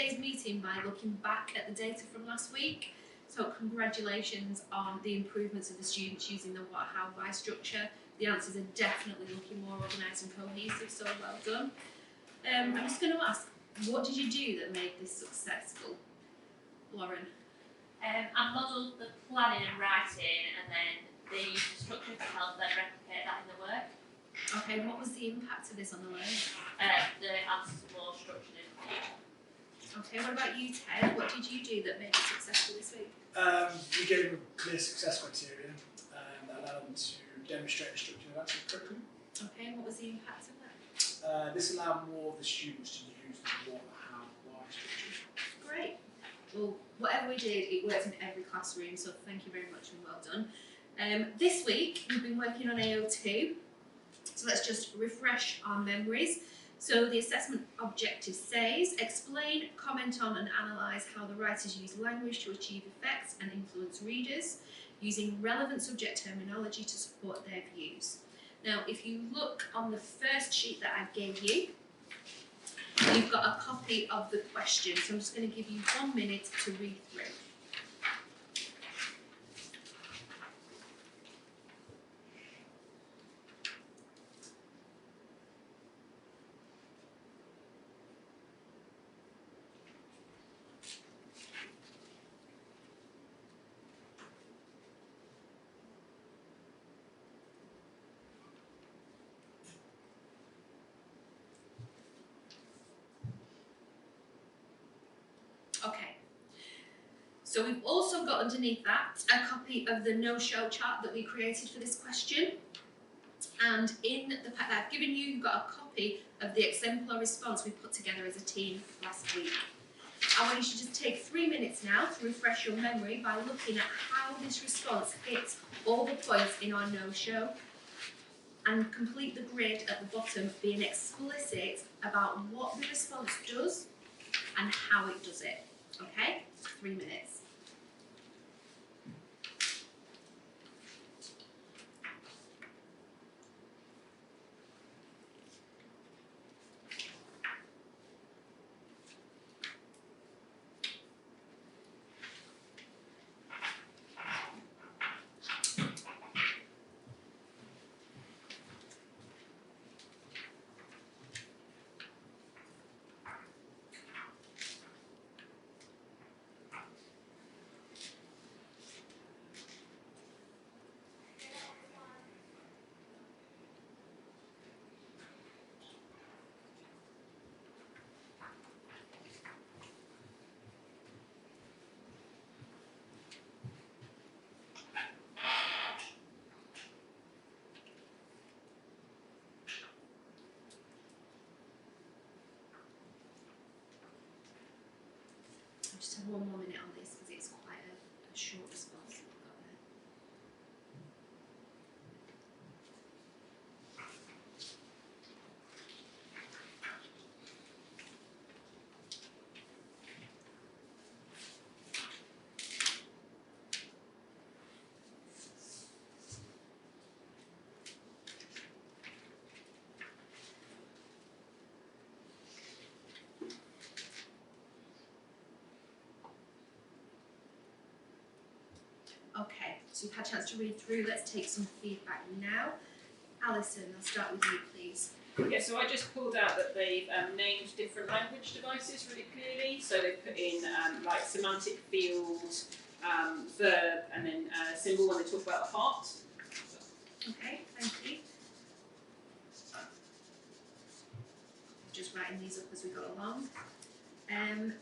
today's meeting by looking back at the data from last week. So congratulations on the improvements of the students using the what, how, why structure. The answers are definitely looking more organised and cohesive, so well done. I'm just going to ask, what did you do that made this successful? Lauren? I modelled the planning and writing, and then the structure to help them replicate that in the work. Okay, what was the impact of this on the learning? The answers were more structured information. Okay, what about you, Ted? What did you do that made it successful this week? We gave them clear success criteria that allowed them to demonstrate the structure of answer curriculum. Okay, and what was the impact of that? This allowed more of the students to use the what, how, why structure. Great. Well, whatever we did, it worked in every classroom, so thank you very much and well done. This week, we've been working on AO2, so let's just refresh our memories. So the assessment objective says, explain, comment on and analyse how the writers use language to achieve effects and influence readers, using relevant subject terminology to support their views. Now, if you look on the first sheet that I gave you, you've got a copy of the question, so I'm just going to give you 1 minute to read through. Okay, so we've also got underneath that a copy of the no-show chart that we created for this question, and in the pack that I've given you, you've got a copy of the exemplar response we put together as a team last week. I want you to just take 3 minutes now to refresh your memory by looking at how this response hits all the points in our no-show, and complete the grid at the bottom being explicit about what the response does and how it does it. Okay? 3 minutes. I'll just have 1 more minute on this because it's quite a short response that we've got there. Okay, so you've had a chance to read through. Let's take some feedback now. Alison, I'll start with you, please. Yeah, so I just pulled out that they've named different language devices really clearly. So they've put in like semantic field, verb, and then symbol when they talk about the heart. Okay, thank you. Just writing these up as we go along.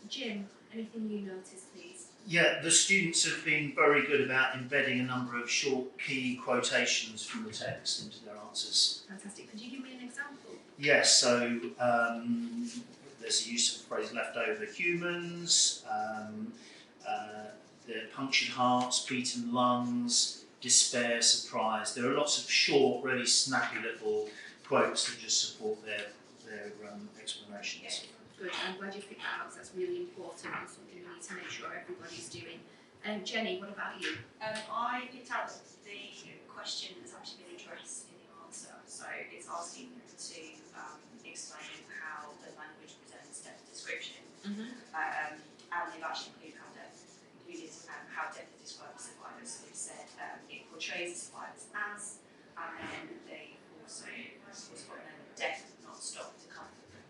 Jim, anything you noticed, please? Yeah, the students have been very good about embedding a number of short key quotations from the text into their answers. Fantastic. Could you give me an example? Yes, so there's a use of the phrase leftover humans, the punctured hearts, beaten lungs, despair, surprise. There are lots of short, really snappy little quotes that just support their explanations. Yeah. Good, I'm glad you picked that out because that's really important and something we need to make sure everybody's doing. Jenny, what about you? I picked out that the question has actually been addressed in the answer, so it's asking to explain how the language presents depth description. and they've actually included how depth describes survivors. So they've said it portrays the survivors as, and then they also got depth, not stop, to comfort them.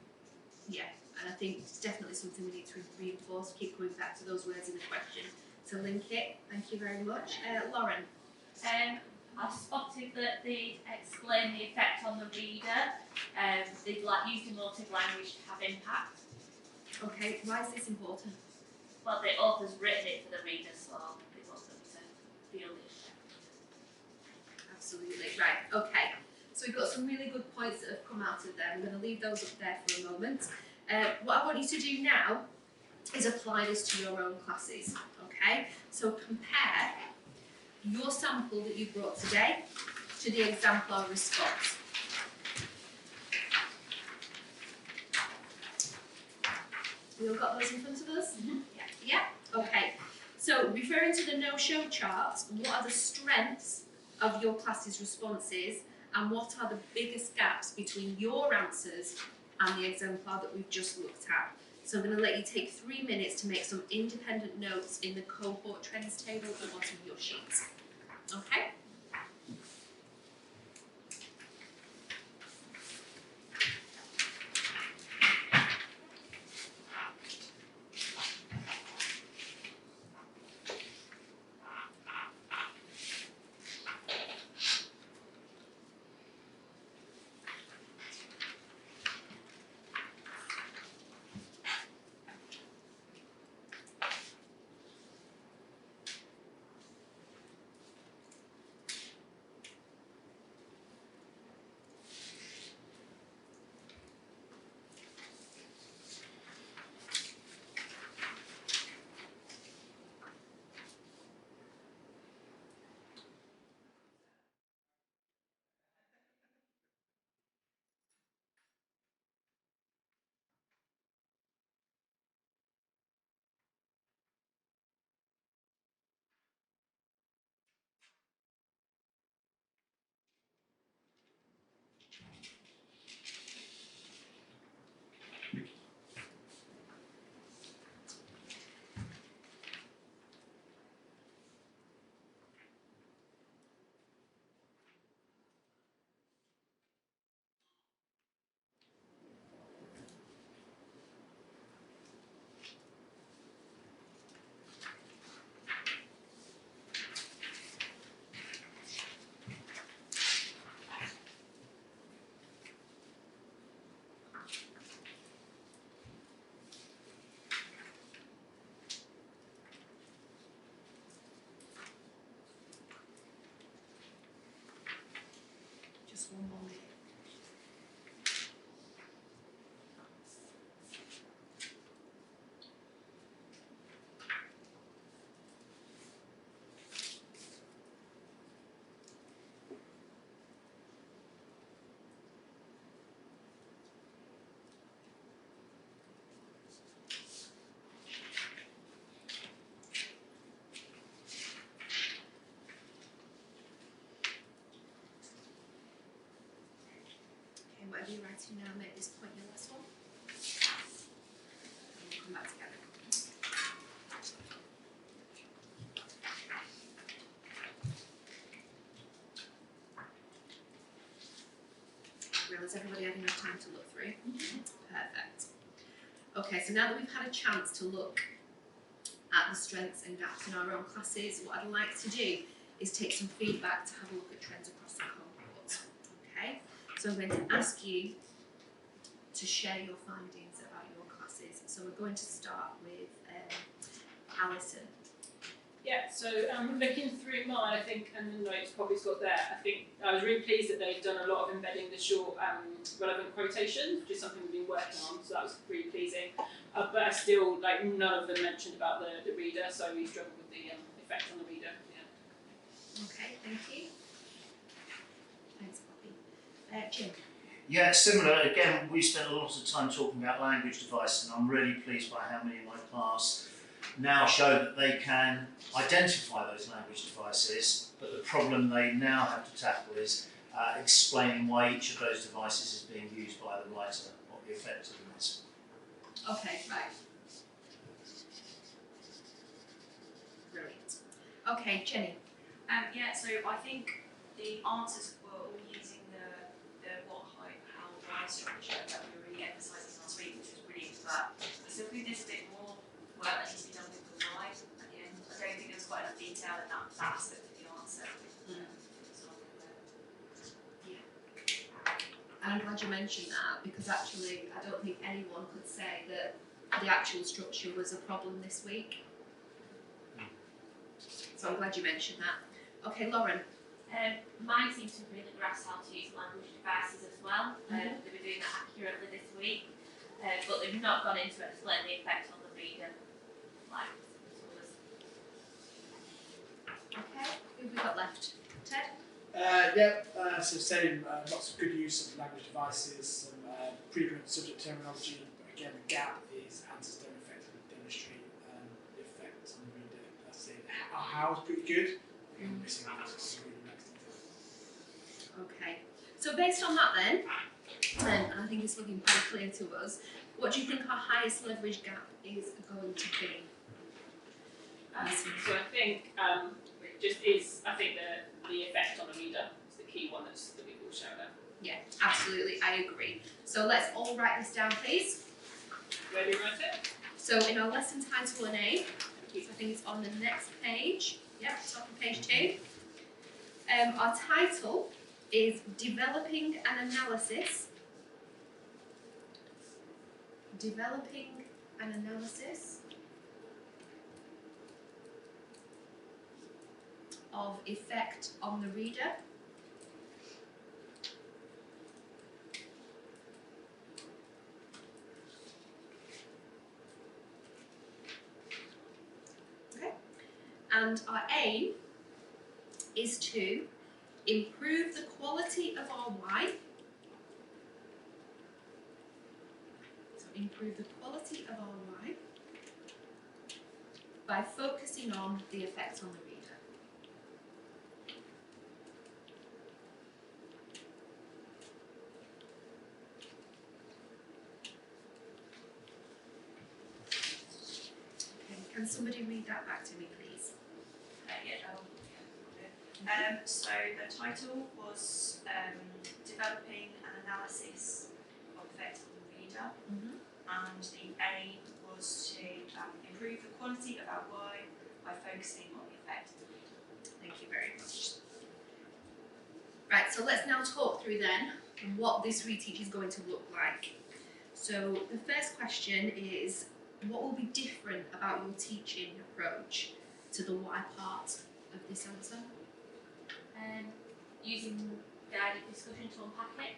Yeah, and I think it's definitely something we need to reinforce, keep coming back to those words in the question to link it. Thank you very much. Lauren? I spotted that they explain the effect on the reader. They'd used emotive language to have impact. Okay, why is this important? Well, the author's written it for the reader, so they want them to feel the effect. Absolutely, right, okay. So we've got some really good points that have come out of there. I'm going to leave those up there for a moment. What I want you to do now is apply this to your own classes, okay? So compare your sample that you brought today to the exemplar response. We all got those in front of us? Mm-hmm. Yeah? Okay. So referring to the no-show chart, what are the strengths of your class's responses and what are the biggest gaps between your answers and the exemplar that we've just looked at? So I'm going to let you take 3 minutes to make some independent notes in the cohort trends table at the bottom of your sheets. Okay? Just one more minute. Okay, whatever you're writing now, make this point your last one. And we'll come back together. Real, has everybody had enough time to look through? Perfect. Okay, so now that we've had a chance to look at the strengths and gaps in our own classes, what I'd like to do is take some feedback to have a look at trends across the cohort. Okay, so I'm going to ask you to share your findings about your classes. So we're going to start with Alison. Yeah, so looking through mine, I think, and the notes Poppy's got there, I think I was really pleased that they've done a lot of embedding the short relevant quotations, which is something we've been working on, so that was really pleasing. But I still, none of them mentioned about the reader, so we struggled with the effect on the reader. Yeah. Okay, thank you. Thanks, Poppy. Jim. Yeah, similar. Again, we spent a lot of time talking about language device, and I'm really pleased by how many in my class now show that they can identify those language devices, but the problem they now have to tackle is explaining why each of those devices is being used by the writer, what the effect of them is. Okay, right. Okay, Jenny. Yeah, so I think the answers were all using the what, height, how, why structure that we were really emphasising last week, which was brilliant. But I still think there's a bit more work that needs to be done with the why at the end. I don't think there was quite enough detail in that aspect of the answer. And I'm glad you mentioned that because actually I don't think anyone could say that the actual structure was a problem this week. So I'm glad you mentioned that. Okay, Lauren. Mine seems to really grasp how to use language devices as well. They were doing that accurately this week, but they've not gone into explain the effect on the reader. Like Okay, who have we got left? Ted? So same, lots of good use of language devices, some pretty good subject terminology, but again the gap is answers don't effectively demonstrate the effect on the reader. That's it. How is pretty good, I'm missing answers. Okay, so based on that then, and I think it's looking pretty clear to us, what do you think our highest leverage gap is going to be? So I think it just is. I think the effect on the reader is the key one that we've all shown out. Yeah, absolutely, I agree. So let's all write this down, please. Where do you write it? So in our lesson title and A, so I think it's on the next page. Yeah, it's on page 2. Our title is Developing an Analysis. Developing an Analysis of effect on the reader. Okay. And our aim is to improve the quality of our why. So improve the quality of our why by focusing on the effects on the reader. Okay, can somebody read that back to me, please? So the title was Developing an Analysis of Effect on the Reader, and the aim was to improve the quality of our why by focusing on the effect of the reader. Thank you very much. Right, so let's now talk through then what this reteach is going to look like. So the first question is, what will be different about your teaching approach to the why part of this answer? using guided discussion to unpack it.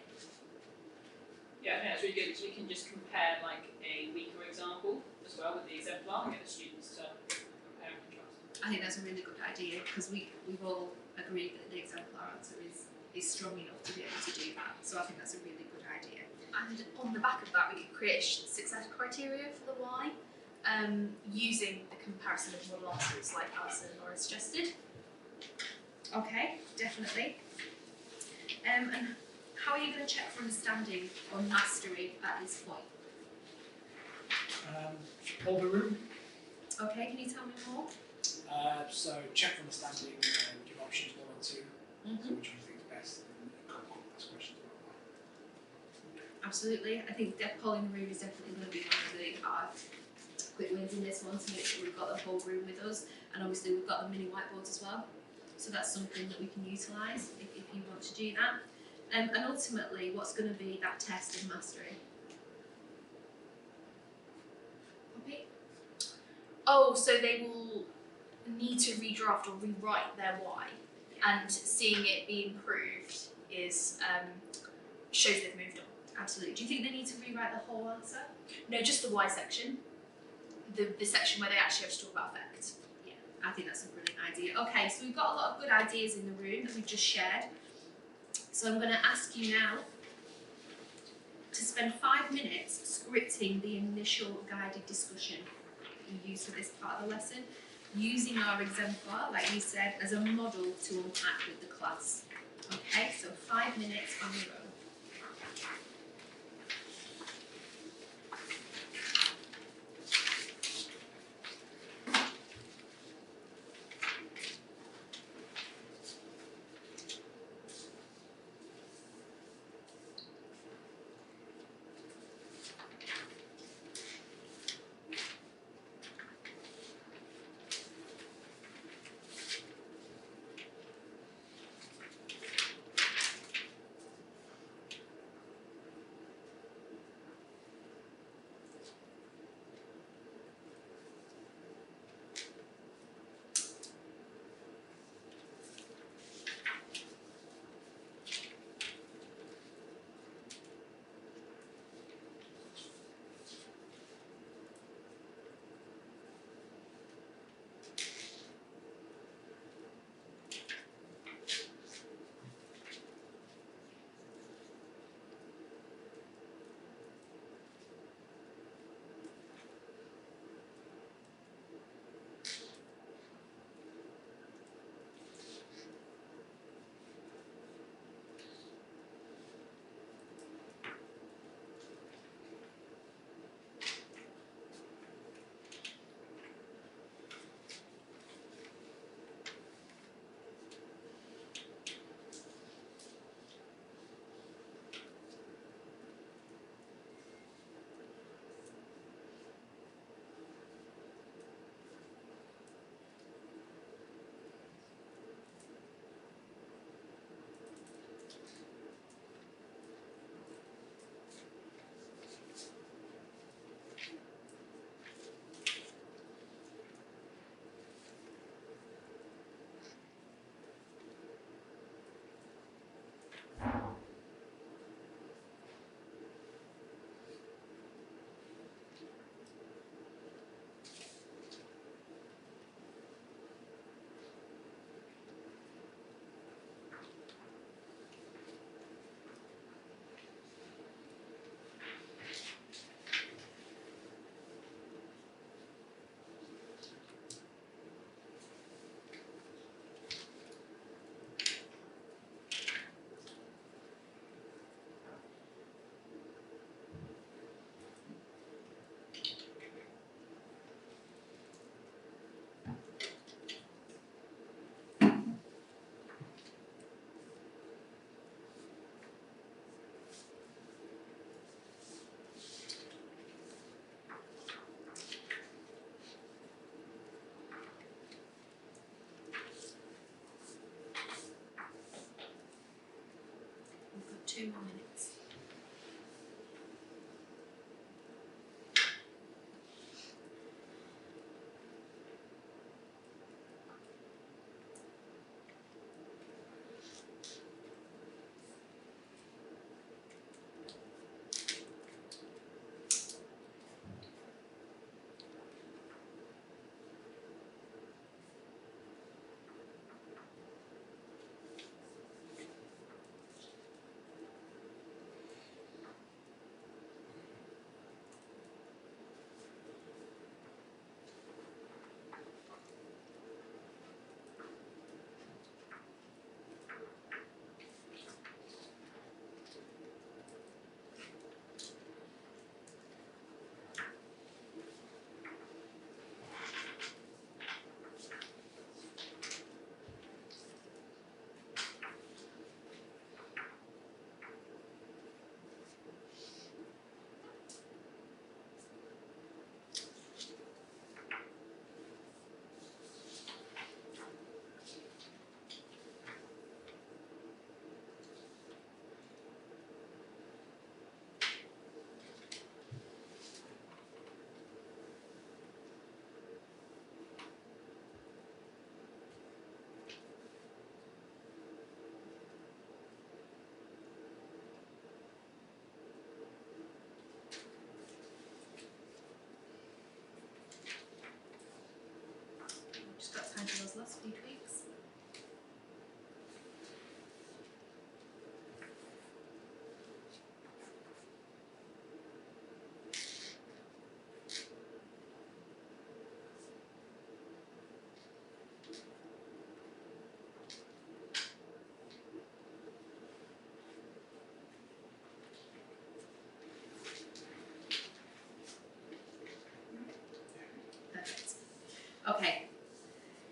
Yeah, I think that's really good because we can just compare like a weaker example as well with the exemplar and get the students to compare and contrast. I think that's a really good idea because we've all agreed that the exemplar answer is strong enough to be able to do that. So I think that's a really good idea. And on the back of that, we could create success criteria for the why, using the comparison of model answers like Alison and Laura suggested. Okay, definitely. And how are you going to check for understanding or mastery at this point? Hold the room. Okay, can you tell me more? So check for understanding, give options 1 and 2. So which one you think is best, and ask questions about that. Absolutely. I think polling the room is definitely going to be one of the quick wins in this one to make sure we've got the whole room with us, and obviously we've got the mini whiteboards as well. So that's something that we can utilise if you want to do that. And ultimately, what's going to be that test of mastery? Poppy? Oh, so they will need to redraft or rewrite their why, and seeing it be improved is shows they've moved on. Absolutely. Do you think they need to rewrite the whole answer? No, just the why section, the section where they actually have to talk about effect. Yeah, I think that's a brilliant idea. Okay, so we've got a lot of good ideas in the room that we've just shared. So I'm going to ask you now to spend 5 minutes scripting the initial guided discussion that you use for this part of the lesson, using our exemplar, like you said, as a model to unpack with the class. Okay, so 5 minutes on your own. 2 more minutes. Just got time for those last few tweaks. Perfect. Okay.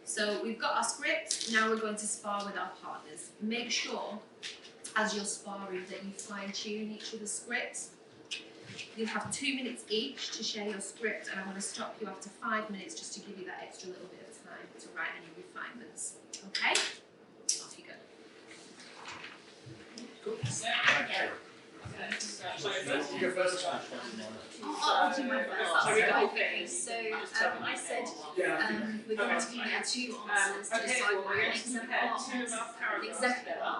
So we've got our script, now we're going to spar with our partners. Make sure, as you're sparring, that you fine tune each of the scripts. You'll have 2 minutes each to share your script, and I'm going to stop you after 5 minutes just to give you that extra little bit of time to write any refinements. Okay? Off you go. Cool. Okay. You go first. I'll do my first. Okay, so I said Yeah. we're going to compare 2 answers to decide whether an exemplar or an exemplar.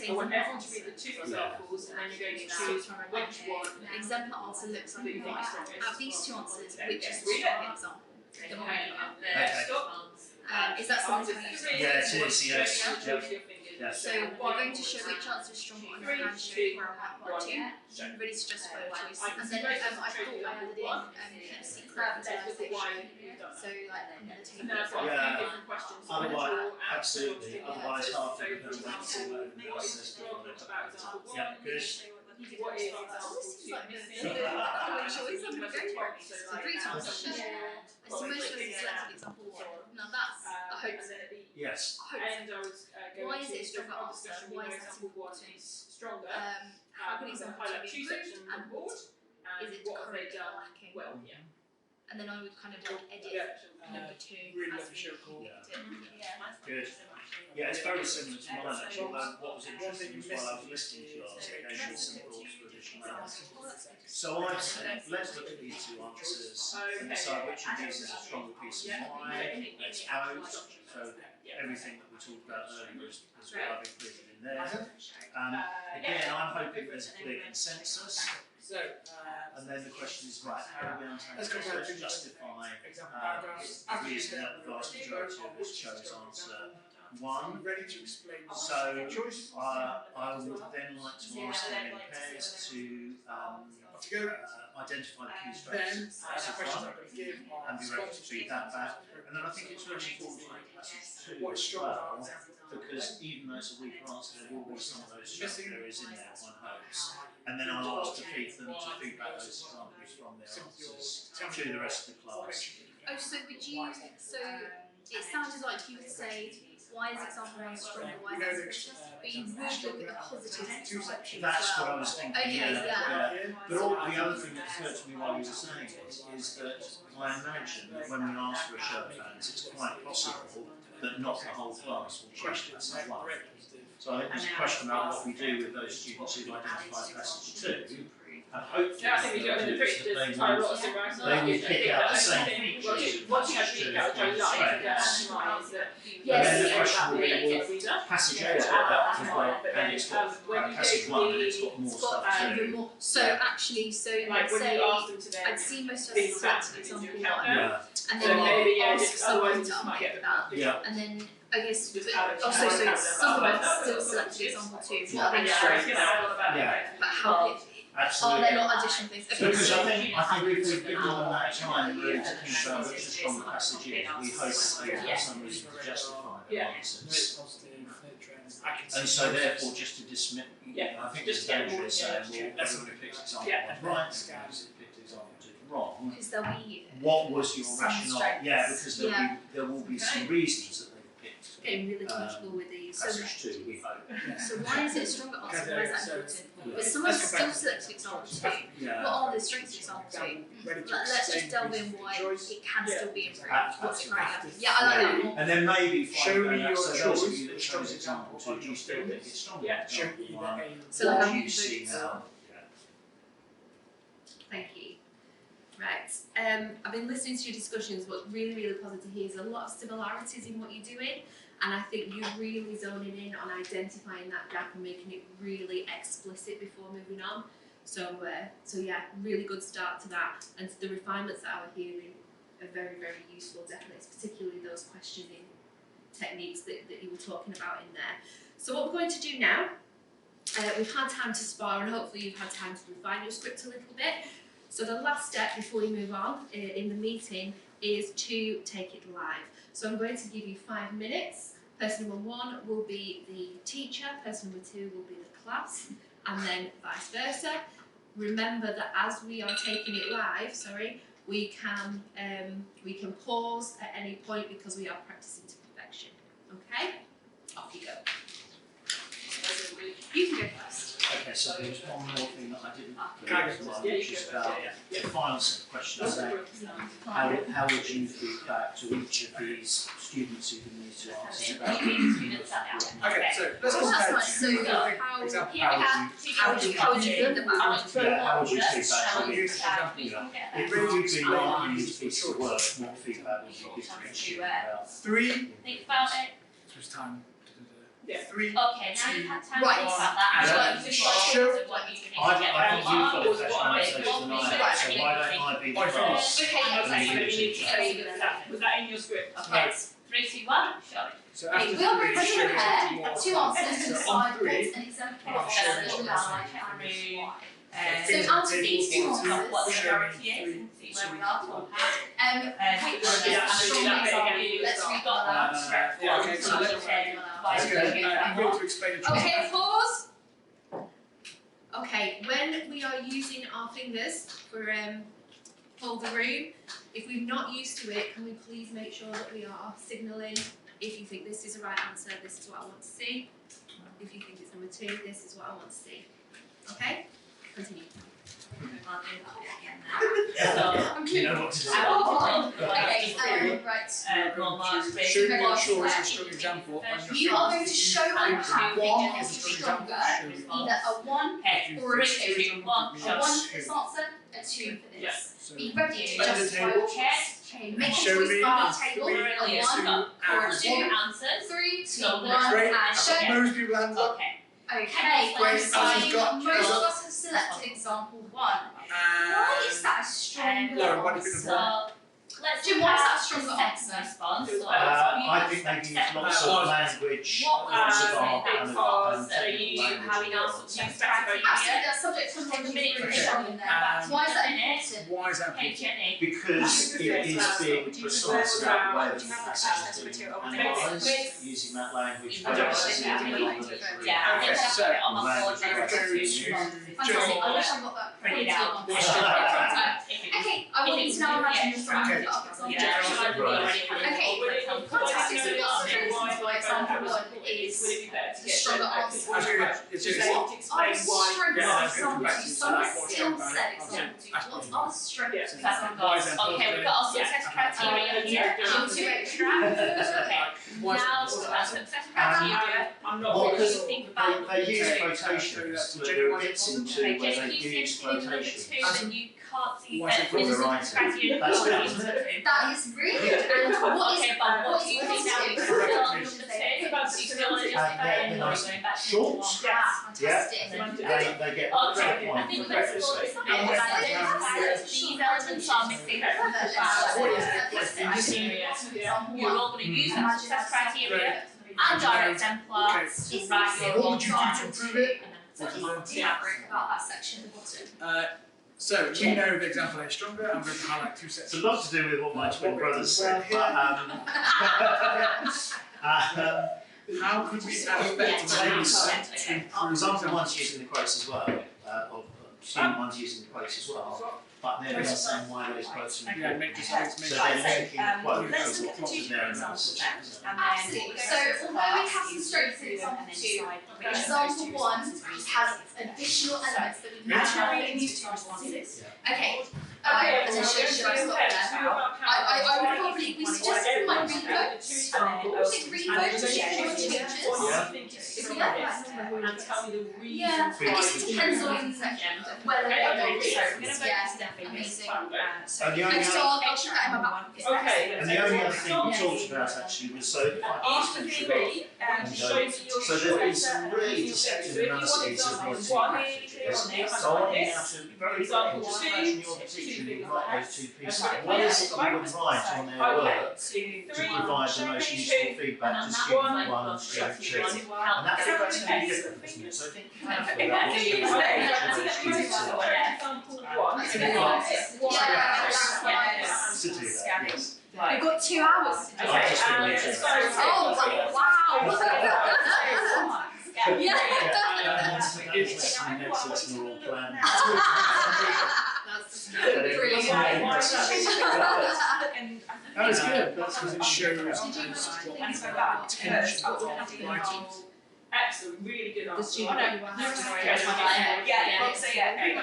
I want everyone to read the 2 examples, and then you're going to choose which one. An exemplar answer looks like you think is right. strongest. Out of these 2 answers, which is the Read it. strong example? The one we got. Okay. Is that something we use? Yeah, it is, yes. Yep. Yeah. So we're going to show which answer is stronger on your hand shape where I want 1, 2. Ready to justify your choice. And then I thought I added in keep secret visualization. So like under the table. Yeah. Otherwise, absolutely. Otherwise, half of them don't want to see what everybody else says. Yeah, good. What is Oh, this is like the missing? choice I'm going to go for. So 3 times. I see most of us selected example 1. Now that's, I hope so. Yes. I hope so. Why is it a stronger answer? Why is that important? Stronger. How can example 2 be improved? And board. is it currently lacking? Well, yeah. And then I would kind of edit number 2 Really as love the show call. Yeah. it. Good. Yeah, it's very similar to mine actually. What was interesting was while I was listening to yours, it gave me some thoughts for additional answers. So I said, let's look at these 2 answers and decide which of these is a stronger piece and why. Let's vote. So everything that we talked about earlier is what I've included in there. Again, I'm hoping there's a clear consensus. So, And then the question is, right, how do we let's go back to justify example paragraphs. the reason that the vast majority of us chose answer 1? Ready to explain the So, choice. I would then like to ask them in pairs to Off you go. identify the key Then, strategies the questions I'm going to give are and be ready to feed that back. And then I think it's really important to what is as strong well, about because even though it's a weaker answer, there will be some of those strong areas in there, one hopes. And then I'll ask to feed back those examples from their answers to the rest of the class. Oh, so would you, so it sounded like you would say, why is example 1 stronger, why is it stronger? But you would look at the positives of it. That's what I was thinking. Okay, yeah. But the other thing that occurred to me while you were saying it is that I imagine that when we ask for a show of hands, it's quite possible that not the whole class will choose that one. So I think there's a question about what we do with those students who've identified passage 2, and hopefully Yeah, I think we do. I mean, the pretty there's quite a lot of similarities. they will pick out the same thing. features. One thing I really like to Yes. underline is that And then the question will be, yes, well, passage 8's got that as well, and it's got passage 1, and it's got more stuff too. So actually, so like let's when say you ask them to then I'd see most of think us about select it into example account 1, Yeah, and So then maybe, you yeah, ask just otherwise someone you to just might unpick get that, yeah. and then I guess Just add it. also so Add it. some of us Add it. still select example 2, Yeah. what are they Yeah, strengths? it's gonna add all about Yeah. it. But how Absolutely. are there not additional things? Okay, Because so I think if we've given them that time really to think about which the strong passage is, we hope that they have some reason to justify their Yeah. answers. positive, no trends. I can see And so most. therefore just to dismiss, Yeah. I think Just it's get more, dangerous saying, yeah. well, everybody picked example Yeah. 1 right, and everybody picked example 2 wrong. because there'll be What was your some rationale? strengths. Yeah, because there will be some reasons that they've picked getting really comfortable with these. So, passage 2, we hope. so why is it a stronger answer? Why is that important? But someone still selects example 2. What Yeah. are the strengths of example 2? Let's just delve in why it can still be improved. What's Absolutely. right? Yeah, I like that more. And then maybe Show find me out, your so those of choice you that for chose strong example example 2, do you still think it's stronger Yeah. than Show me example either 1? So What like do how you see votes. now? Thank you. Right. I've been listening to your discussions. What's really, really positive to hear is a lot of similarities in what you're doing. And I think you're really zoning in on identifying that gap and making it really explicit before moving on. So yeah, really good start to that. And the refinements that I was hearing are very, very useful, definitely, particularly those questioning techniques that you were talking about in there. So what we're going to do now, we've had time to spar and hopefully you've had time to refine your script a little bit. So the last step before we move on in the meeting is to take it live. So I'm going to give you 5 minutes. Person number 1 will be the teacher, person number 2 will be the class, and then vice versa. Remember that as we are taking it live, we can pause at any point because we are practicing to perfection. Okay? Off you go. You can go first. Okay, so there's one more thing that I didn't Can I go as well, first? which is about the final set of questions saying, how would you feed back to each of these students who've been these two answers about Okay, so let's Oh, that's compare nice. So two how example. how would you think about it? yeah, how would you feed back to Use each? the example. Yeah. If we would be writing these pieces of work, what feedback would you give to each student about? 3. Think about it. So it's time. Yeah. 3. Okay, now you've had time Right. to think about that. Yeah. I'd like to Show- what you can I think expect you've got a from special what message tonight, so why don't I be the I class? Okay, and okay. you So the you need to teacher? say was that in your script? Okay, 3, 2, 1, show it. So Okay, after we'll 3, prepare show me two answers to So on decide 3, what's an exemplar I'll of show the you why. So So out of these two what the answers, majority is and see where we are to unpack. which is Yeah, the strong yeah, example? yeah, Let's read We've got that. that correct yeah, one, okay, so so let's let's- say let's go. I'm going to explain it. Okay, pause. Okay, when we are using our fingers for hold the room, if we're not used to it, can we please make sure that we are signalling if you think this is the right answer, this is what I want to see. If you think it's number 2, this is what I want to see. Okay? Continue. I'll do that again now. I'm You know what to do. Okay, right. More marks, Show me your Marks choice there. as a strong example. And You are going to show them how they One are is a strong stronger, example. either a 1 Okay, or a 3, 2. 2, 1, A show 1 it. for this answer, a 2 for this. So Be ready to Under the justify table. your choice. Okay, make Show a choice me on the three, table. A 1 or a 2. 2 answers. 3, 2, No, 1, Great. and show. Most people hands up. Okay. Okay, Great. so As you've got- most of us have selected example 1. Why is that a stronger Lauren, what do you think of answer? Let's Jim, why is that a stronger answer? response. I think they use lots of language, lots of art, and because technical you language. having as answers well. to Absolutely, that subject to Take a minute really to strong in there. Why is that important? Why is that Okay, important? Jenny. Because it is being precise about where the facts are being analysed, using that language I don't versus know. using non-literary. Yeah, I Okay, think I've so got it on my language board. We're going to Fantastic, I Joe. wish I got that Print it printed out. on my sheet. Okay, I want you to now imagine Yeah. yourself Okay. up example Yeah, two. I've already had it. Okay, fantastic. So the answer is why example 1 Would is it be better to the get stronger them answer. I was going to It's to just- say, to explain why. What are strengths? Why is that Okay, we've got our success criteria here. Two extra. Okay. Why is Now, it- our success criteria. I'm not Well, really because sure. Think about they use Okay. quotations, but there are bits into Okay, where Jenny, they you use said in number quotations. 2 that you can't see Why is it in from the the success writing? criteria. That's you good, can't isn't use it? the two. That is rude. And what is Okay, but what do you what think is now? it? Is it still on number 2? About Do you still want to And justify it, they're or are you going back to short. one? Fantastic. They get Okay, one I think for let's go breakfast. with that. These elements are missing from our success criteria. You're all going to use that success criteria and our exemplars to write your What own would you do to improve it? Elaborate about that section at the bottom. So we know the example is stronger. I'm going to highlight two sets. It's a lot to do with what my twin brothers said, but How could we add effect to these to improve example one's using the quotes as well, or student one's using the quotes as well, but they're not saying why those quotes are Yeah, important. make just make So they're linking the quotes let's to look at the what's in teaching their examples analysis. then. Absolutely. So although we have some strengths in example 2, example 1 has additional elements that we can add into two responses. Okay. And then should I stop there? I would probably, we suggested we might read votes. I think read votes should be more changes. If we like that. And tell me the reasons Yeah, I guess it depends on whether Okay, or not so we're going to yeah, vote Stephanie. amazing. And the And only so other, I'll put that in my back pocket. Okay. and the only other thing we talked about actually was so if I asked them to Three, show me your so there's been strengths some and really weaknesses. So deceptive if you want analyses of example your two one, packages. this, So I want you this. now to very Example quickly just two, imagine you're the two teacher and you things write like those two that. pieces. Okay. What is it you would write on their work Okay, to provide the most useful feedback to student one and student two? And that feedback's going to be different, isn't it? So I think carefully about what you Example one. To do that, Yeah. yes. We've got 2 hours. I just think we should- Oh, wow. Yeah. It's next to oral plan. That's Brilliant. That was good. That's because it shows Did you us manage to what think the about intention what we of have in writing. Excellent, really good the answer. student that you are.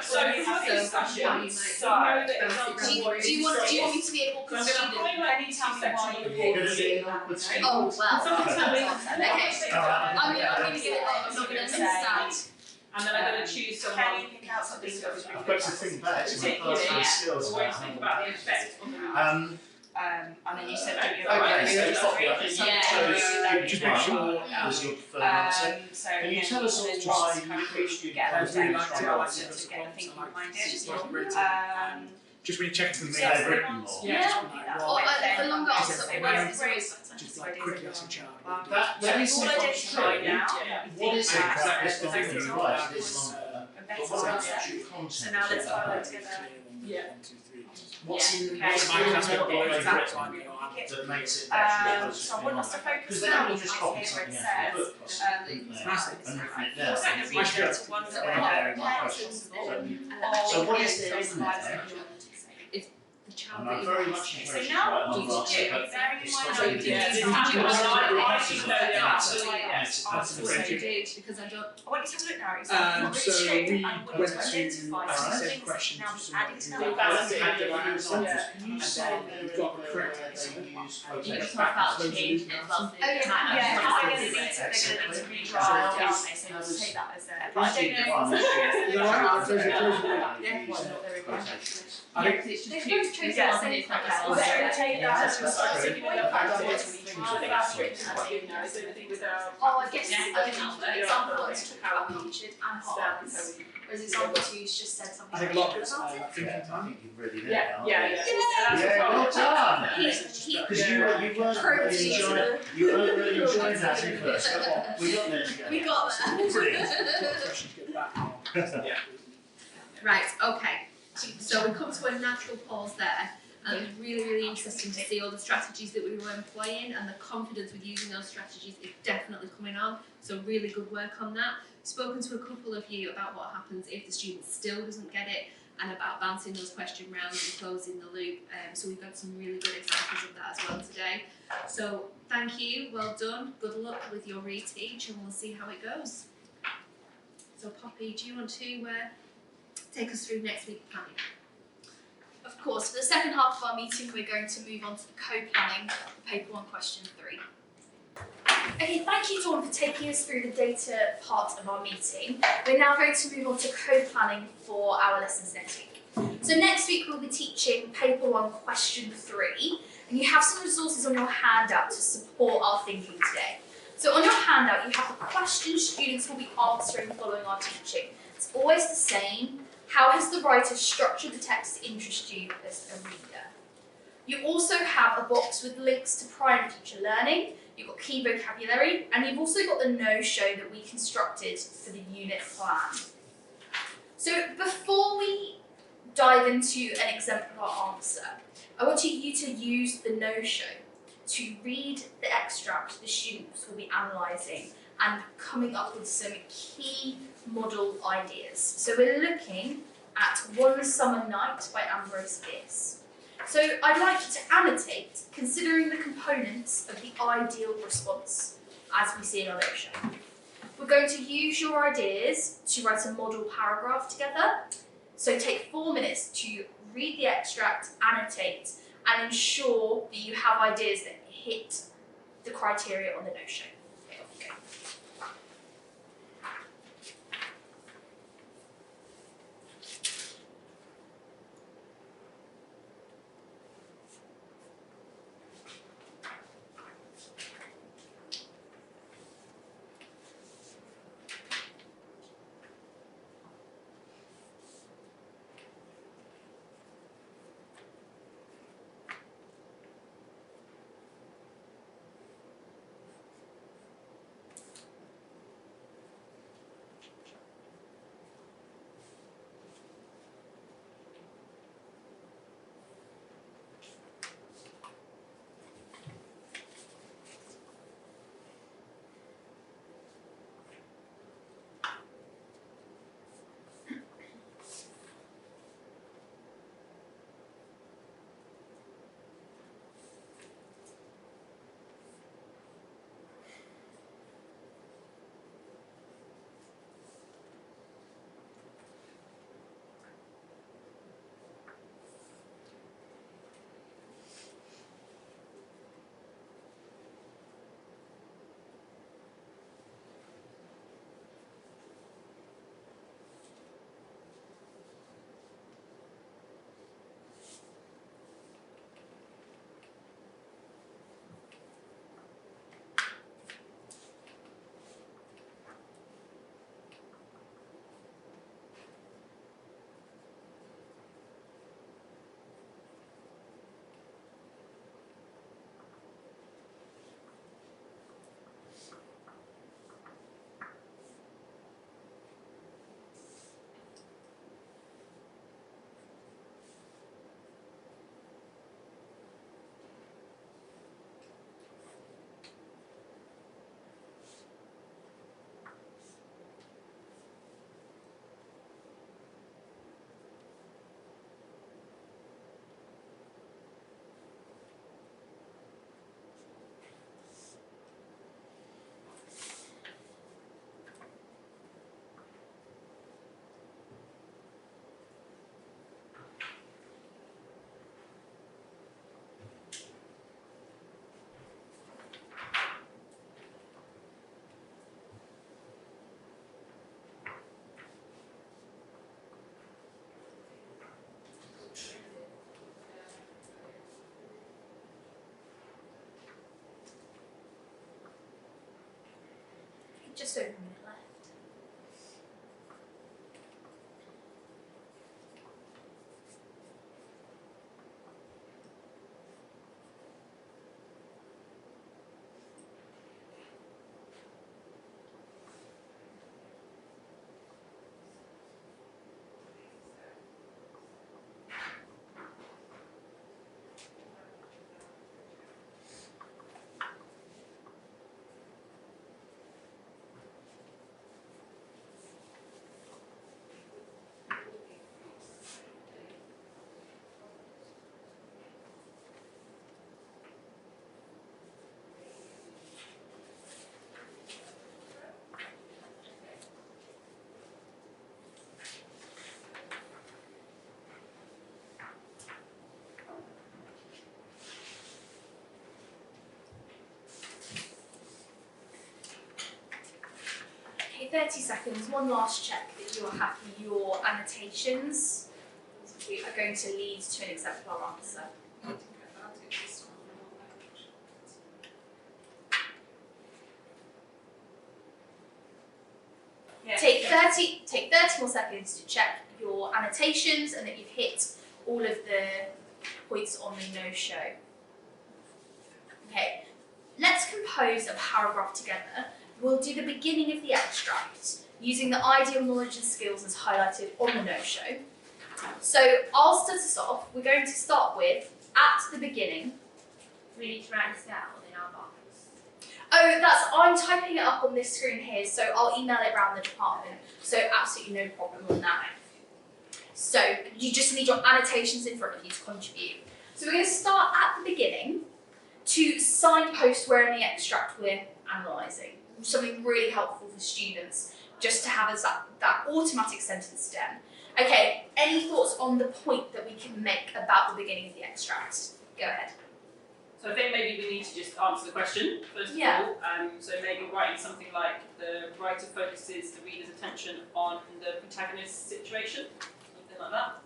So we have a discussion. So know that example Do you want me to be an awkward I'm going to student? highlight any section of the You're board. gonna be an awkward student. Oh, well. Someone tell me. Okay. I'm gonna get it wrong. I'm not gonna understand. And then I'm going to choose someone. Can you pick out something that I've got to think back to my classroom skills Always about think how about the effect on the and then you said Okay, don't so copy. I think Yeah. so Just make sure. was your preferred answer. So Can you tell us all why you think student get I plans really are like it. I strong like answers? it. get the thinking behind it. Just when you check into the main Yeah, group, written more. Yeah. Or the longer answer. Is it Or fine? it's great. just like quickly ask a child. That is All not identify true. now. What is it Yeah. that this Exactly. document right this longer? But what Better is the answer. actual content? So now let's of that? highlight together. Yeah. What's in Yeah, what's okay. in My class that got below document that makes it actually So what wants to focus because on they don't is just here copy where it something out says, of the book, possibly, and written it down. we're going to read it to ones that When are they're in my not questions. or So what is there in there? The child And that I'm you very want. much So encouraged to now write what another you do, answer, but bearing in it's mind not that really you difficult. do I answer know the answer. Yes, answer it's so absolutely. you did. Because I don't. I want you to have a look now at example So two, we and I want you went to to identify some set things questions now to be added to someone that. who had the right answer. Yeah. Can you And say then there you've got the where correct they answer. use You quotations? just talk about Close the change loop as now. well. Oh yeah, Yeah. because they're going to Yeah. need to rewrite So it, aren't how they? So does- just take that as their. How But I does don't it know. define Is that right? Close it, close it. Yeah, Use not very quotations. I think It's just They two. both chose Yeah, the same it's not thing. that. So take Yeah, that that's as a great. starting point. I've done Back it. to Things what that about are written sort of as in, Is there anything without? Oh, I guess Yeah, example one talked about featured and parts, whereas example two's just said something I think a lot of about it's it. thinking Yeah, I time. think you've really nailed Yeah, it. yeah, yeah. Yeah, well done. He- Because you weren't really enjoying that at first. But we got there together. We got there. Brilliant. Questions get back. Right, okay. So we come to a natural pause there, and it's really, really interesting to see all the strategies that we were employing, and the confidence with using those strategies is definitely coming on. So really good work on that. Spoken to a couple of you about what happens if the student still doesn't get it, and about bouncing those question rounds and closing the loop. So we've got some really good examples of that as well today. So thank you, well done, good luck with your reteach, and we'll see how it goes. So Poppy, do you want to take us through next week's planning? Of course, for the second half of our meeting, we're going to move on to the co-planning for paper 1 question 3. Okay, thank you Dawn for taking us through the data part of our meeting. We're now going to move on to co-planning for our lessons next week. So next week we'll be teaching paper 1 question 3, and you have some resources on your handout to support our thinking today. So on your handout you have the questions students will be answering following our teaching. It's always the same. How has the writer structured the text to interest you as a reader? You also have a box with links to prior and future learning, you've got key vocabulary, and you've also got the no-show that we constructed for the unit plan. So before we dive into an exemplar answer, I want you to use the no-show to read the extract the students will be analysing and coming up with some key model ideas. So we're looking at One Summer Night by Ambrose Bierce. So I'd like you to annotate, considering the components of the ideal response as we see in our no-show. We're going to use your ideas to write a model paragraph together. So take 4 minutes to read the extract, annotate, and ensure that you have ideas that hit the criteria on the no-show. Okay, off you go. Just over a minute left. your 30 seconds, one last check that you are happy with your annotations. We are going to lead to an exemplar answer. Yeah. Take 30 more seconds to check your annotations and that you've hit all of the points on the no-show. Okay, let's compose a paragraph together. We'll do the beginning of the extract using the ideal knowledge and skills as highlighted on the no-show. So I'll start us off. We're going to start with at the beginning. We need to write this down in our box. Oh, I'm typing it up on this screen here, so I'll email it around the department. So absolutely no problem on that. So you just need your annotations in front of you to contribute. So we're going to start at the beginning to signpost where in the extract we're analysing. Something really helpful for students, just to have as that automatic sentence stem. Okay, any thoughts on the point that we can make about the beginning of the extract? Go ahead. So I think maybe we need to just answer the question first of Yeah. all. So maybe writing something like the writer focuses the reader's attention on the protagonist's situation, something like that.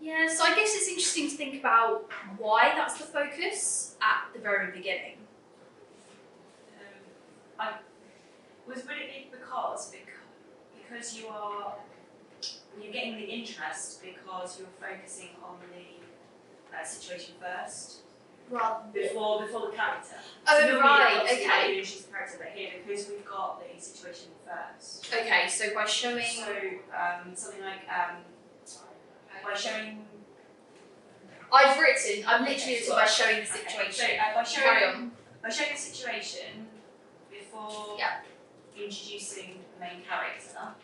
Yeah, so I guess it's interesting to think about why that's the focus at the very beginning. Would it be because you're getting the interest because you're focusing on the situation first Rather before the character? Oh, So normally, right, obviously, okay. you introduce the character, but here because we've got the situation first. Okay, so by showing... So something like by showing. I've literally written by showing the situation. So Carry on. by showing the situation before introducing the main character,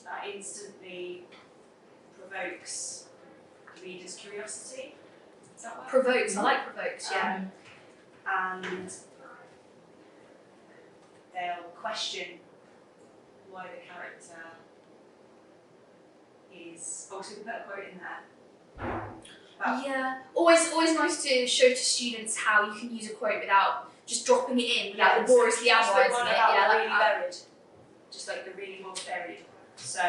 that instantly provokes the reader's curiosity. Is that what? Provokes, I like provokes, yeah. And they'll question why the character is. Oh, so we put a quote in there. Yeah, always nice to show to students how you can use a quote without just dropping it in, without laboriously analysing it. Yeah, like really that. buried, just like the really well buried. So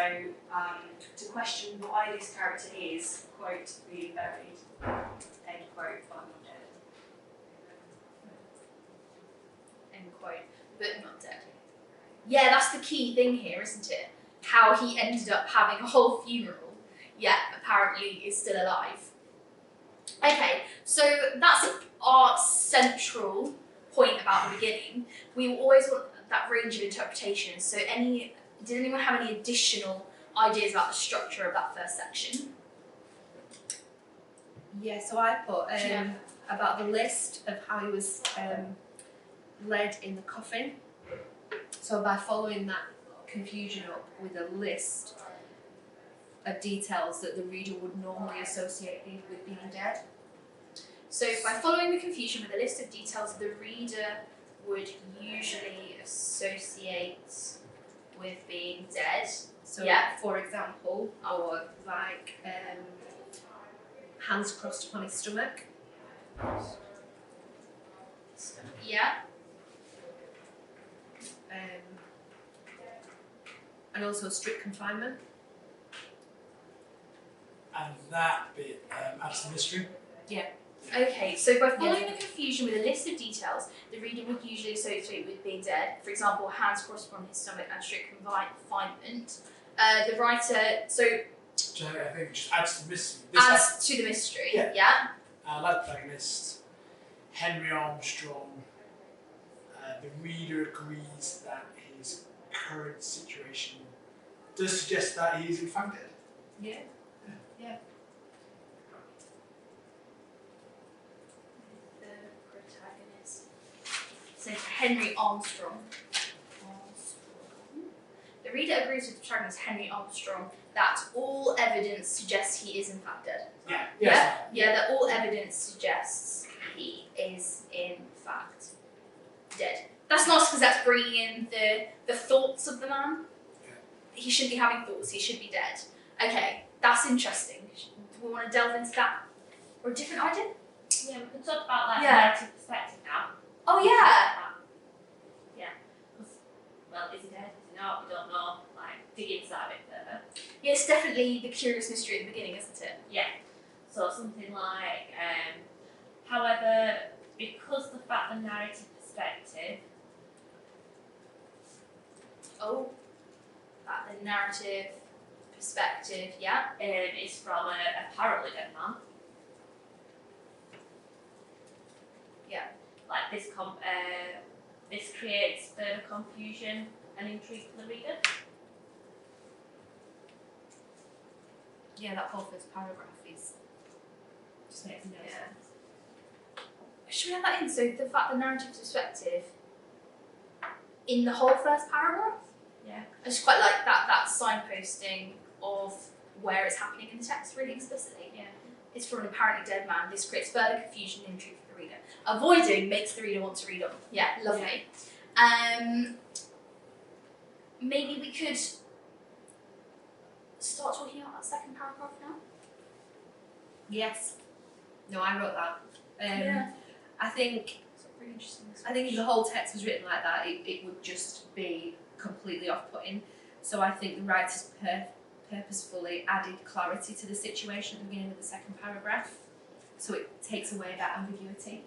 to question why this character is quote really buried, end quote, but not dead. End quote, but not dead. Yeah, that's the key thing here, isn't it? How he ended up having a whole funeral, yet apparently is still alive. Okay, so that's our central point about the beginning. We always want that range of interpretation. So did anyone have any additional ideas about the structure of that first section? Yeah, so I put Yeah. about the list of how he was led in the coffin. So by following that confusion up with a list of details that the reader would normally associate with being dead. So by following the confusion with a list of details the reader would usually associate with being dead. So Yeah. for example, or like hands crossed upon his stomach. Yeah. And also strict confinement. And that bit adds to the mystery. Okay, so by following the confusion with a list of details, the reader would usually associate with being dead. For example, hands crossed upon his stomach and strict confinement. The writer, so Which I think just adds to the mystery. adds to the mystery. Yeah. Like the protagonist, Henry Armstrong, the reader agrees that his current situation does suggest that he is in fact dead. Yeah. The protagonist. So Henry Armstrong. The reader agrees with the protagonist Henry Armstrong that all evidence suggests he is in fact dead. Yeah, that all evidence suggests he is in fact dead. That's nice because that's bringing in the thoughts of the man. Yeah. He shouldn't be having thoughts, he should be dead. Okay, That's interesting. Do we want to delve into that? Or a different idea? Yeah, we can talk about like Yeah. narrative perspective now. Oh yeah. Yeah. 'Cause, well, is he dead? Is he not? We don't know. Like, dig into that a bit further. Yeah, it's definitely the curious mystery at the beginning, isn't it? Yeah. So something like, however, because the fact the narrative perspective, Oh, that the narrative perspective, yeah. is from a apparently dead man. Yeah. Like this creates further confusion and intrigue for the reader. Yeah, that whole first paragraph is Just makes no Yeah. sense. Should we have that in? So the fact the narrative perspective in the whole first paragraph? Yeah. I just quite like that signposting of where it's happening in the text really explicitly. Yeah. It's from an apparently dead man. This creates further confusion and intrigue for the reader. Avoiding makes the reader want to read on. Yeah, lovely. Maybe we could start talking about that second paragraph now. yes. No, I wrote that. Yeah. I think It's really interesting. if the whole text was written like that, it would just be completely off-putting. So I think the writers purposefully added clarity to the situation at the beginning of the second paragraph, so it takes away that ambiguity.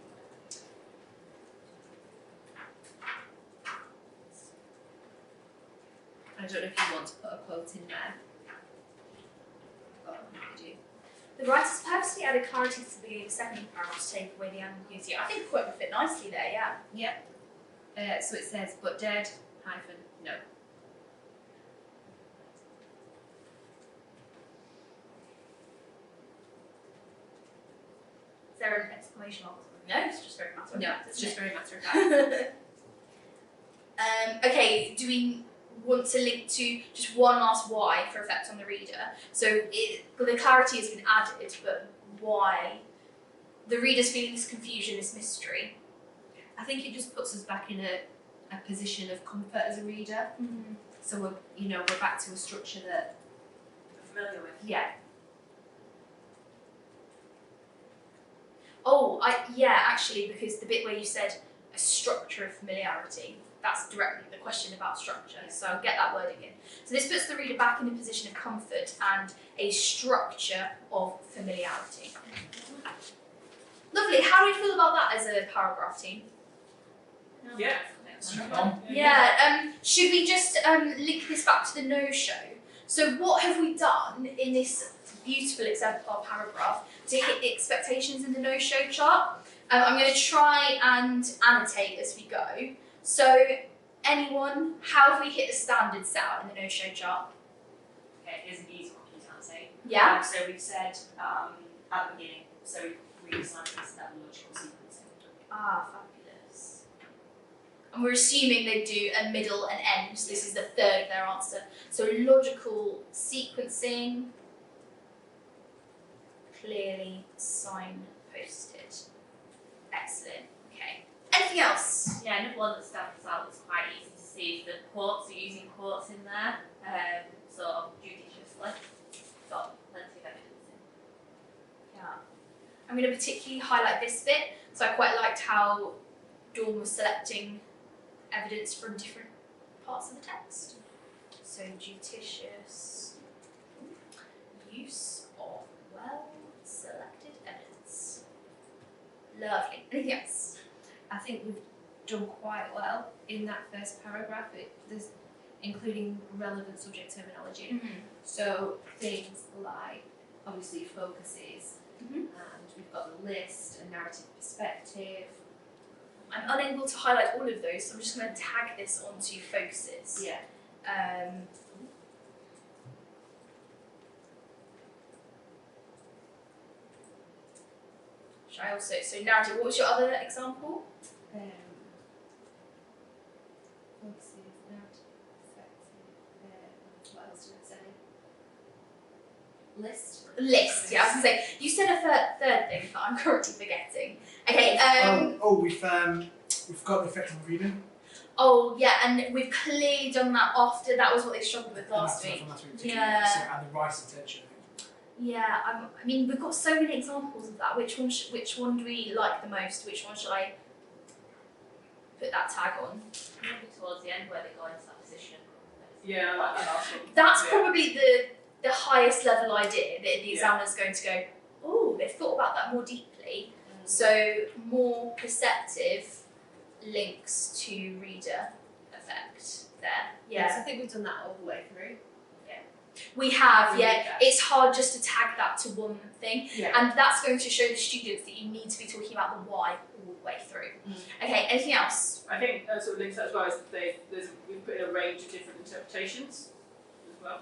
I don't know if you want to put a quote in there. Oh, you do. The writers purposely added clarity to the beginning of the second paragraph to take away the ambiguity. I think the quote would fit nicely there, yeah. So it says, but dead, no. Is there an exclamation mark? No, it's just very matter of No, fact, it's isn't just very matter of fact. Okay, do we want to link to just one last why for effect on the reader? So the clarity has been added, but why? The reader's feeling this confusion, this mystery. I think it just puts us back in a position of comfort as a reader. Mm-hmm. So we're back to a structure that We're familiar with. yeah. Oh, actually, because the bit where you said a structure of familiarity, that's directly the question about structure, so I'll get that wording in. So this puts the reader back in a position of comfort and a structure of familiarity. Lovely, how do you feel about that as a paragraph team? Yeah. Should we just link this back to the no-show? So what have we done in this beautiful exemplar paragraph to hit the expectations in the no-show chart? I'm going to try and annotate as we go. So anyone, how have we hit the standards set out in the no-show chart? Okay, here's an easy one for you to answer. Yeah? So we've said at the beginning, so we've reassigned this level logical sequencing. Ah, fabulous. And we're assuming they do a middle and end, so this is the third of their answer. So logical sequencing, clearly signposted. Excellent. Okay. Anything else? Yeah, another one that stands out that's quite easy to see is the quotes. They're using quotes in there, so judiciously. Got plenty of evidence in. Yeah. I'm going to particularly highlight this bit. So I quite liked how Dawn was selecting evidence from different parts of the text. So judicious use of well-selected evidence. Lovely. Anything else? I think we've done quite well in that first paragraph. There's including relevant subject terminology. So things like obviously focuses, and we've got the list, a narrative perspective. I'm unable to highlight all of those, so I'm just going to tag this onto focuses. Yeah. Should I also, so narrative, what was your other example? Focuses, narrative perspective. What else did I say? List. List, yeah, I was going to say, you said a third thing that I'm currently forgetting. Okay, We've got the effect on the reader. oh yeah, and we've clearly done that after, that was what they struggled with last And that's week. from last week. Yeah. So, and the writer's intention. Yeah, I mean, we've got so many examples of that. Which one do we like the most? Which one should I put that tag on? Maybe towards the end where they go into that position. Yeah, I like that last one. That's Yeah. probably the highest level idea that the examiner's going to go, oh, they've thought about that more deeply. So more perceptive links to reader effect there. Yes, I think we've done that all the way through. We have, Yeah. yeah. It's hard just to tag that to one thing. Yeah. And that's going to show the students that you need to be talking about the why all the way through. Okay, anything else? I think sort of links that as well is that we've put in a range of different interpretations as well.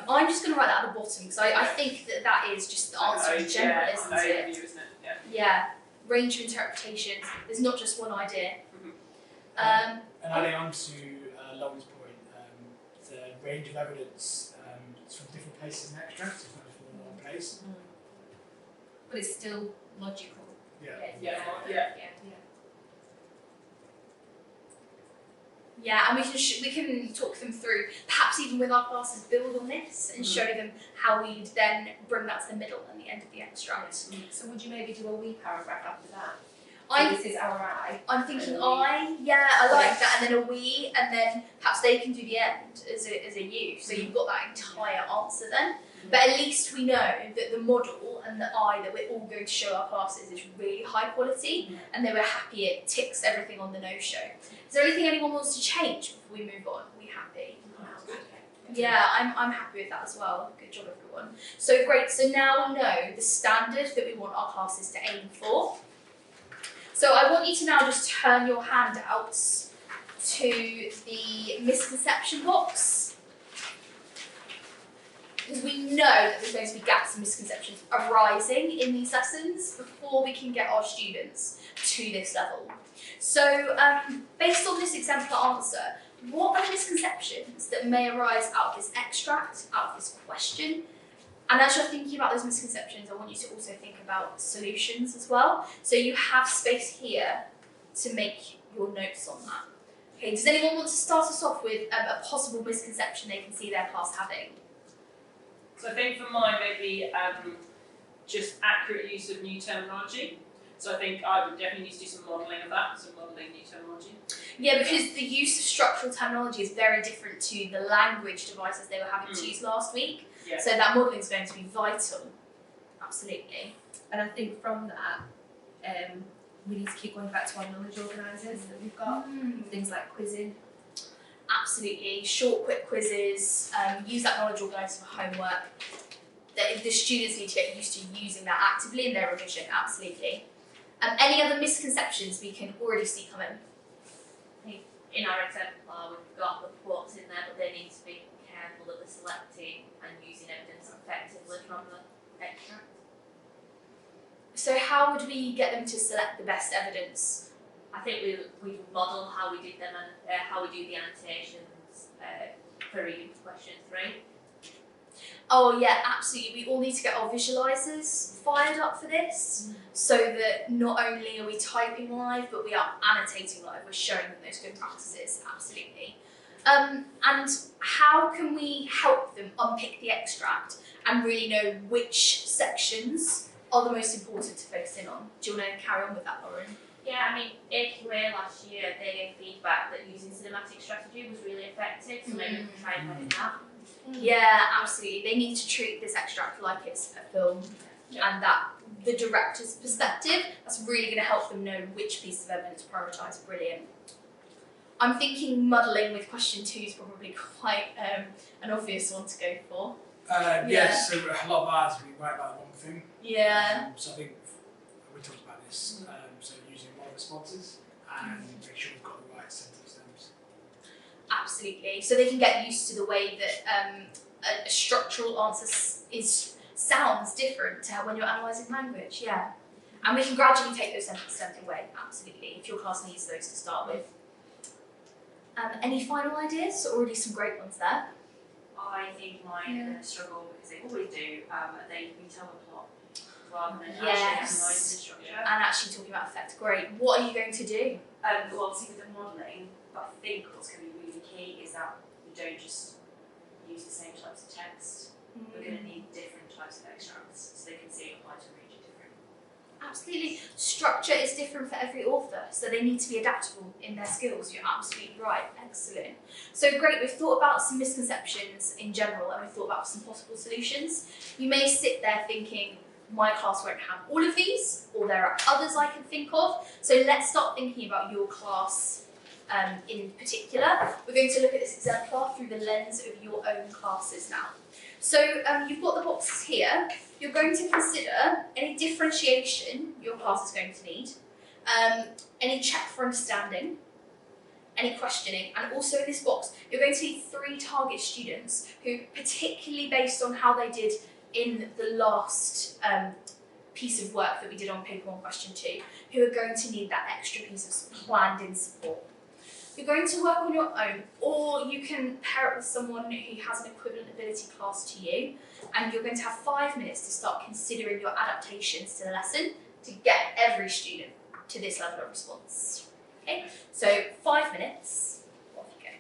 I'm just going to write that at the bottom because I think that is just the answer in general, Yeah, isn't an it? overview, isn't it? Yeah. Yeah, range of interpretations. There's not just one idea. And adding on to Lauren's point, the range of evidence is from different places in the extract, it's not just from one place. But it's still logical. Yeah. Yeah. Yeah, and we can talk them through, perhaps even with our classes, build on this and show them how we'd then bring that to the middle and the end of the extract. So would you maybe do a wee paragraph after that? I- This is our I. I'm thinking And I like that, and then a we, and then perhaps they can do the end as a you. So you've got that entire answer then. But at least we know that the model and the I that we're all going to show our classes is really high quality, and they were happy it ticks everything on the no-show. Is there anything anyone wants to change before we move on? Are we happy? Yeah, I'm happy with that as well. Good job, everyone. So great. So now we know the standard that we want our classes to aim for. So I want you to now just turn your handouts to the misconception box. Because we know that there's going to be gaps and misconceptions arising in these lessons before we can get our students to this level. So based on this exemplar answer, what are the misconceptions that may arise out of this extract, out of this question? And as you're thinking about those misconceptions, I want you to also think about solutions as well. So you have space here to make your notes on that. Okay, does anyone want to start us off with a possible misconception they can see their class having? So I think for mine, maybe just accurate use of new terminology. So I think I would definitely need to do some modelling of that, so modelling new terminology. Yeah, because the use of structural terminology is very different to the language devices they were having to use last week. Yeah. So that modelling is going to be vital. Absolutely. And I think from that, we need to keep going back to our knowledge organisers that we've got. Things like quizzing. Absolutely. Short, quick quizzes. Use that knowledge organiser for homework. The students need to get used to using that actively in their revision. Absolutely. Any other misconceptions we can already see coming? In our exemplar, we've got the quotes in there, but they need to be careful that they're selecting and using evidence effectively from the extract. So how would we get them to select the best evidence? I think we would model how we did them and how we do the annotations for reading question 3. Oh yeah, absolutely. We all need to get our visualisers fired up for this, so that not only are we typing live, but we are annotating live. We're showing them those good practices. Absolutely. And how can we help them unpick the extract and really know which sections are the most important to focus in on? Do you want to carry on with that, Lauren? Yeah, I mean, AQA last year, they gave feedback that using cinematic strategy was really effective, so maybe we can try and copy that. Yeah, absolutely. They need to treat this extract like it's a film, and that the director's perspective, that's really going to help them know which piece of evidence to prioritise. Brilliant. I'm thinking muddling with question 2 is probably quite an obvious one to go for. Yes, so a lot of ours we write about the wrong thing. Yeah. So I think we talked about this. So using model responses and make sure we've got the right sentence stems. Absolutely. So they can get used to the way that a structural answer sounds different to when you're analysing language. Yeah. And we can gradually take those sentence stems away. Absolutely. If your class needs those to start with. Any final ideas? Already some great ones there. I think mine are going to struggle because they always do. They retell the plot rather than actually Yes. analysing the structure. And actually talking about effect. Great. What are you going to do? Well, obviously with the modelling, but I think what's going to be really key is that we don't just use the same types of text. We're going to need absolutely. Structure is different for every author, so they need to be adaptable in their skills. You're absolutely right. Excellent. So great, we've thought about some misconceptions in general and we've thought about some possible solutions. You may sit there thinking, my class won't have all of these, or there are others I can think of. So let's start thinking about your class in particular. We're going to look at this exemplar through the lens of your own classes now. So you've got the boxes here. You're going to consider any differentiation your class is going to need, any check for understanding, any questioning, and also in this box, you're going to need 3 target students who, particularly based on how they did in the last piece of work that we did on paper 1 question 2, who are going to need that extra piece of planned in support. You're going to work on your own, or you can pair it with someone who has an equivalent ability class to you, and you're going to have 5 minutes to start considering your adaptations to the lesson to get every student to this level of response. Okay, so 5 minutes, off you go.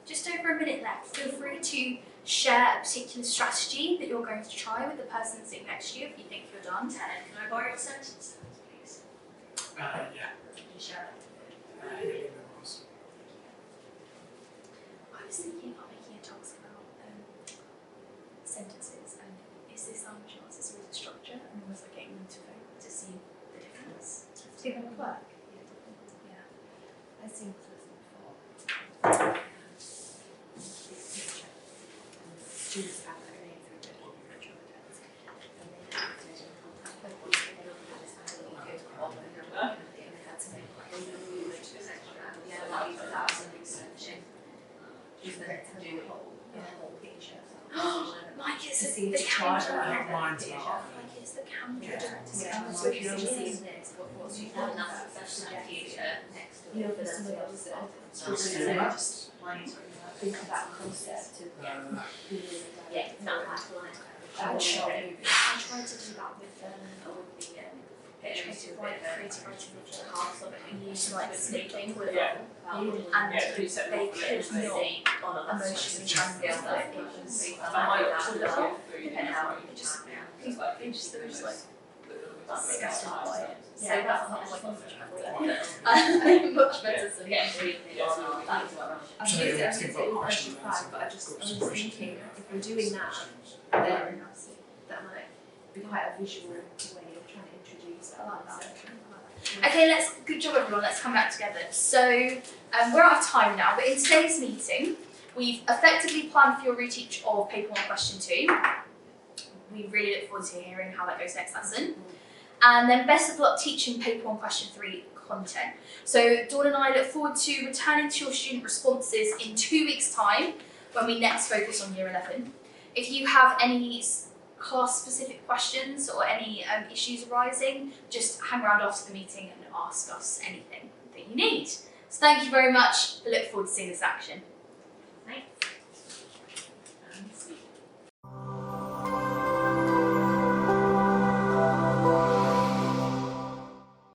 Just over a minute left. Feel free to share a particular strategy that you're going to try with the person sitting next to you if you think you're done. Can I borrow your sentence, please? Yeah. Can you share it? I was thinking about making a task about sentences and is this chance, is there a structure, and almost like getting them to vote to see the difference. Do you think that would work? Yeah. I've seen this before. Students have their name through the virtual desk, and they have to Like it's the camera. Mine's not. Like it's the camera. So if you're seeing this, what's your And that's the future next to you know, it. for some of those We'll see you next. think of that concept of not like line. I tried to do that with creative writing with the Half of it. and use like snipping with Yeah. and Yeah, do set they them could off. not emotionally handle that. I might actually look at food and how you Just it's like they just like disgusted by it. So Yeah, that's that's like not much like much better than Getting really on that as well. I've So used it, yeah, I've used think it in about question questions, 5, but I was questions. thinking, if we're doing that, then that might be quite a visual way of trying to introduce it. I like that. Okay, good job everyone, let's come back together. So, we're out of time now, but in today's meeting, we've effectively planned for your reteach of paper 1 question 2. We really look forward to hearing how that goes next lesson. And then best of luck teaching paper 1 question 3 content. So Dawn and I look forward to returning to your student responses in 2 weeks' time when we next focus on year 11. If you have any class-specific questions or any issues arising, just hang around after the meeting and ask us anything that you need. So thank you very much. I look forward to seeing this action. Thanks.